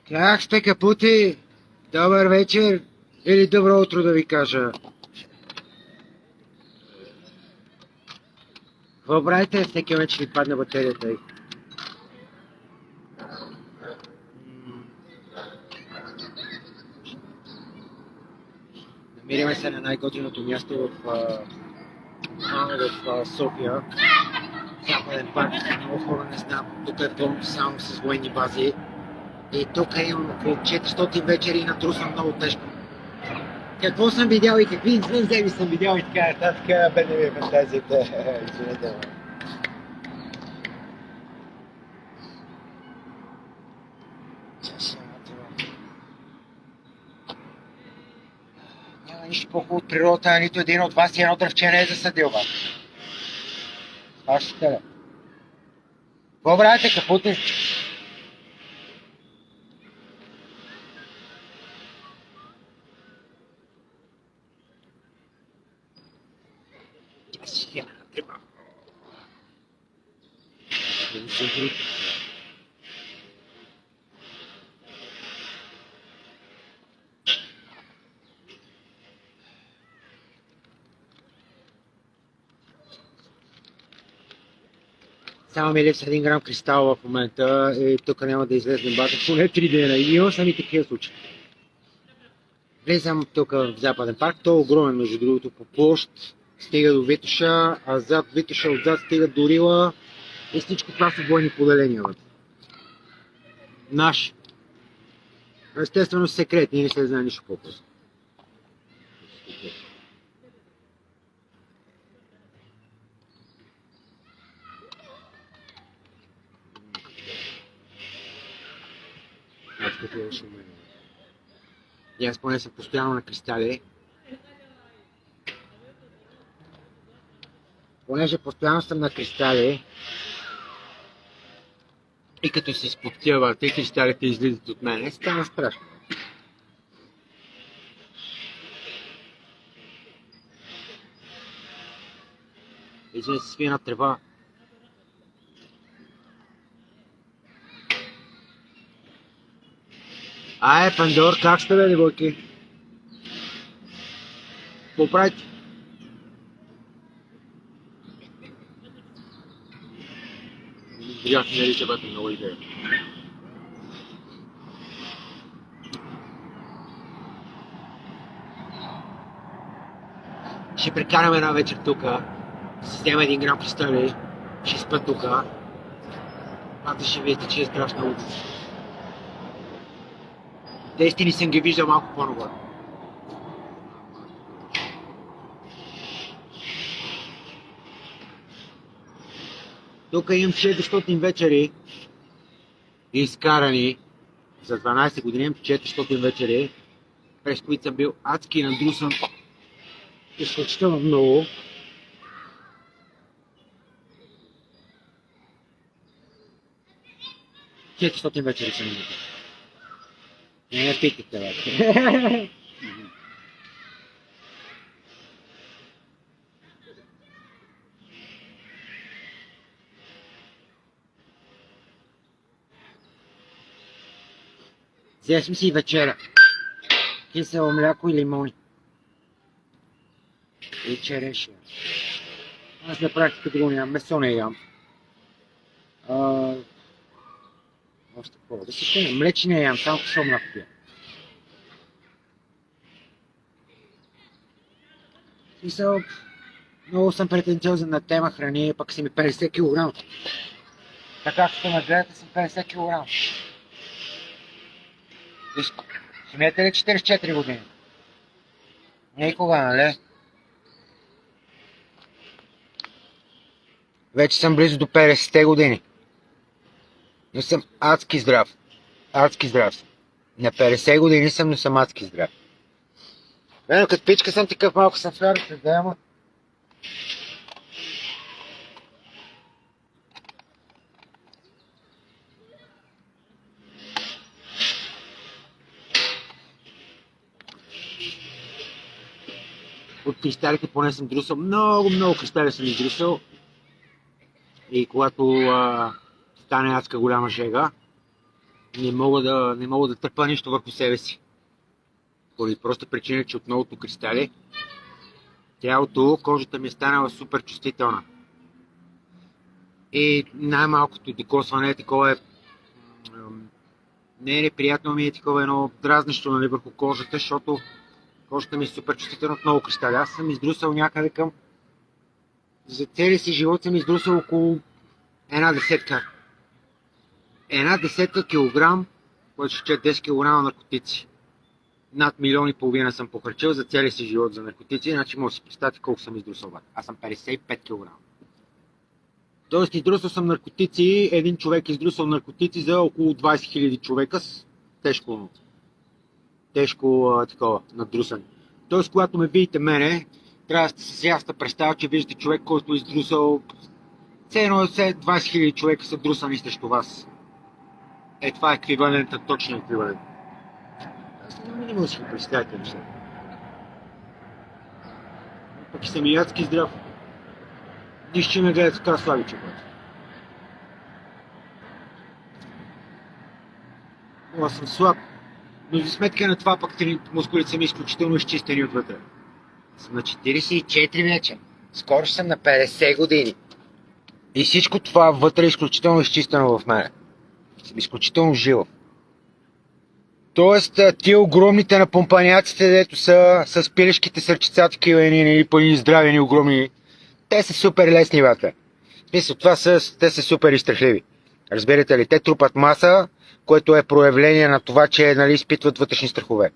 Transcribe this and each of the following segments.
Как сте, капути? Добър вечер или добро утро да ви кажа. Какво правите? Всеки вече ви падна батерията й. Намираме се на най-готиното място в София. Западен парк. Много хора не знам. Тук е пълно само с военни бази. И тук имам около 400 вечери на трусвам много тежко. Какво съм видял и какви извънземи съм видял и така нататък, бе не ми е фантазията. Извинете. Няма нищо по-хубаво от природата, нито един от вас и едно дръвче не е засадил, бе. Сващате ли? Какво правите, капути? Само ми липсва 1 грам кристал в момента и тук няма да излезем бата поне 3 дена. И имам сами такива случаи. Влизам тук в Западен парк, той е огромен между другото по площ, стига до Витоша, а зад Витоша отзад стига до Рила и всичко това са военни поделения. Наши. Естествено секретни, не се знае нищо по-късно. Аз като е шумен. И аз поне съм постоянно на кристали. Понеже постоянно съм на кристали и като се изпотяват и кристалите излизат от мен, стана страшно. Извиня се свина трева. Пандор, как сте, бе, девойки? Какво правите? Приятно нарича, бе, много идея. Ще прекараме една вечер тука, ще взема 1 грам кристали, ще спа тука. Пак ще видите, че е страшна улица. Дестини съм ги виждал малко по-нагоре. Тук имам 400 вечери изкарани за 12 години, имам 400 вечери, през които съм бил адски надрусан изключително много. Четиристотин вечери съм имал. Не питайте, бе. Взел съм си вечера. Кисело мляко и лимони. И черешия. Аз на практика го нямам. Месо не ям. Още какво? Да се спомня. Млечи не ям, само кисело мляко пия. Смисъл, много съм претенциозен на тема храни, пък си ми 50 кг. Така като ме гледате, съм 50 кг. Смеете ли 44 години? Никога, нали? Вече съм близо до 50 години. Но съм адски здрав. Адски здрав съм. На 50 години съм, но съм адски здрав. Ено, като пичка съм такъв малко съм флярите, да, ама. От кристалите поне съм друсал. Много кристали съм издрусал. И когато стане адска голяма жега, не мога да търпа нищо върху себе си. Поради проста причина, че от многото кристали тялото, кожата ми е станала супер чувствителна. И най-малкото докосване е такова не е неприятно, ми е такова едно дразнещо, нали, върху кожата, защото кожата ми е супер чувствителна от много кристали. Аз съм издрусал някъде към... За целия си живот съм издрусал около една десетка килограм, който ще 10 кг наркотици. Над 1,5 милиона съм похарчил за целия си живот за наркотици, значи може да си представите колко съм издрусал. Аз съм 55 кг. Тоест издрусал съм наркотици, един човек издрусал наркотици за около 20 000 човека с тежко такова надрусане. Тоест когато ме видите мене, трябва да сте с ясна представа, че виждате човек, който издрусал все едно 20 000 човека са друсани срещу вас. Това е еквивалентът, точно еквивалент. Аз не мога да си го представите неща. Пък съм и адски здрав. Нищо, че ме гледа така слабиче, брат. Аз съм слаб. Но за сметка на това пък мускулите са ми изключително изчистени отвътре. Съм на 44 вече. Скоро съм на 50 години. И всичко това вътре е изключително изчистено в мене. Съм изключително жил. Тоест, тия огромните напомпаняците, дето са с пилешките сърчица, такива или пълни здравени огромни, те са супер лесни, бата. В смисъл, те са супер изстрахливи. Разбирате ли? Те трупат маса, което е проявление на това, че нали, изпитват вътрешни страхове.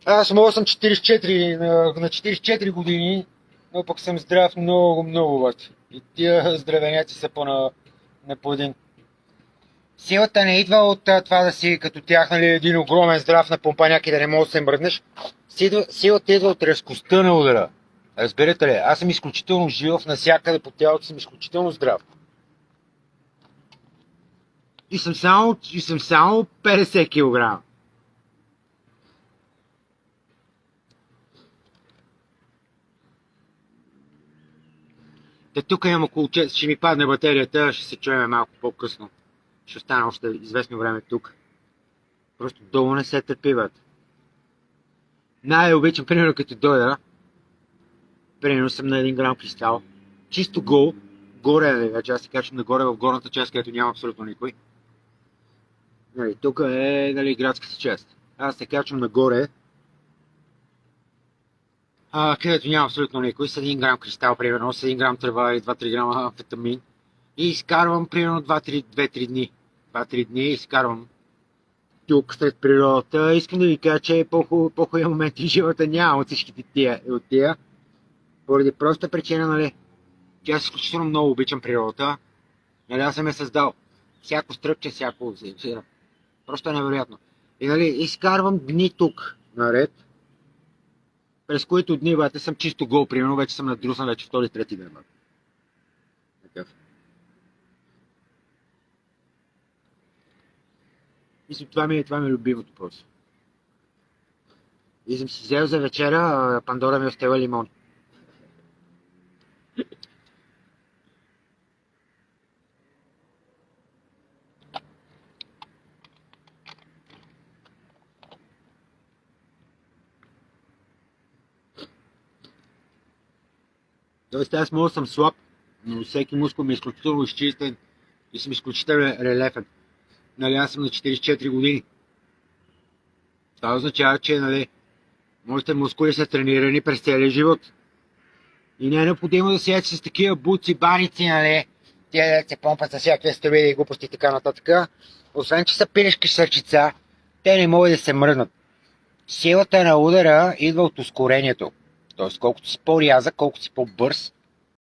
Аз мога съм 44, на 44 години, но пък съм здрав много, бата. И тия здравеняци са по един. Силата не идва от това да си като тях, нали, един огромен здрав напомпаняк и да не можеш да се мръднеш. Силата идва от резкостта на удара. Разбирате ли? Аз съм изключително жив, навсякъде по тялото съм изключително здрав. И съм само 50 кг. Тук имам около 4, ще ми падне батерията, ще се чуем малко по-късно. Ще остана още известно време тук. Просто долу не се търпиват. Най-обичам, примерно като дойда, примерно съм на 1 грам кристал, чисто гол, горе, вече аз се качвам нагоре в горната част, където няма абсолютно никой. Нали, тук е нали, градската част. Аз се качвам нагоре, където няма абсолютно никой, с 1 грам кристал, примерно, с 1 грам трева и 2-3 грама амфетамин. И изкарвам примерно 2-3 дни. 2-3 дни изкарвам тук сред природата. Искам да ви кажа, че по-хубави моменти в живота няма от всичките тия. Поради проста причина, нали, че аз изключително много обичам природата. Нали, аз съм я създал. Всяко стръкче, всяко... Просто е невероятно. И нали, изкарвам дни тук, наред, през които дни, бате, съм чисто гол, примерно, вече съм надрусан вече втори, трети ден, бате. Такъв. Мисля, това ми е любимото просто. И съм си взел за вечера, Пандора ми остела лимон. Тоест аз мога да съм слаб, но всеки мускул ми е изключително изчистен и съм изключително релефен. Нали, аз съм на 44 години. Това означава, че нали, моите мускули са тренирани през целия живот. И не е необходимо да седят с такива буци, баници, нали, тия да се помпат с всякакви стероиди и глупости и така нататък. Освен, че са пилешки сърчица, те не могат да се мръднат. Силата на удара идва от ускорението. Тоест, колкото си по-рязък, колкото си по-бърз,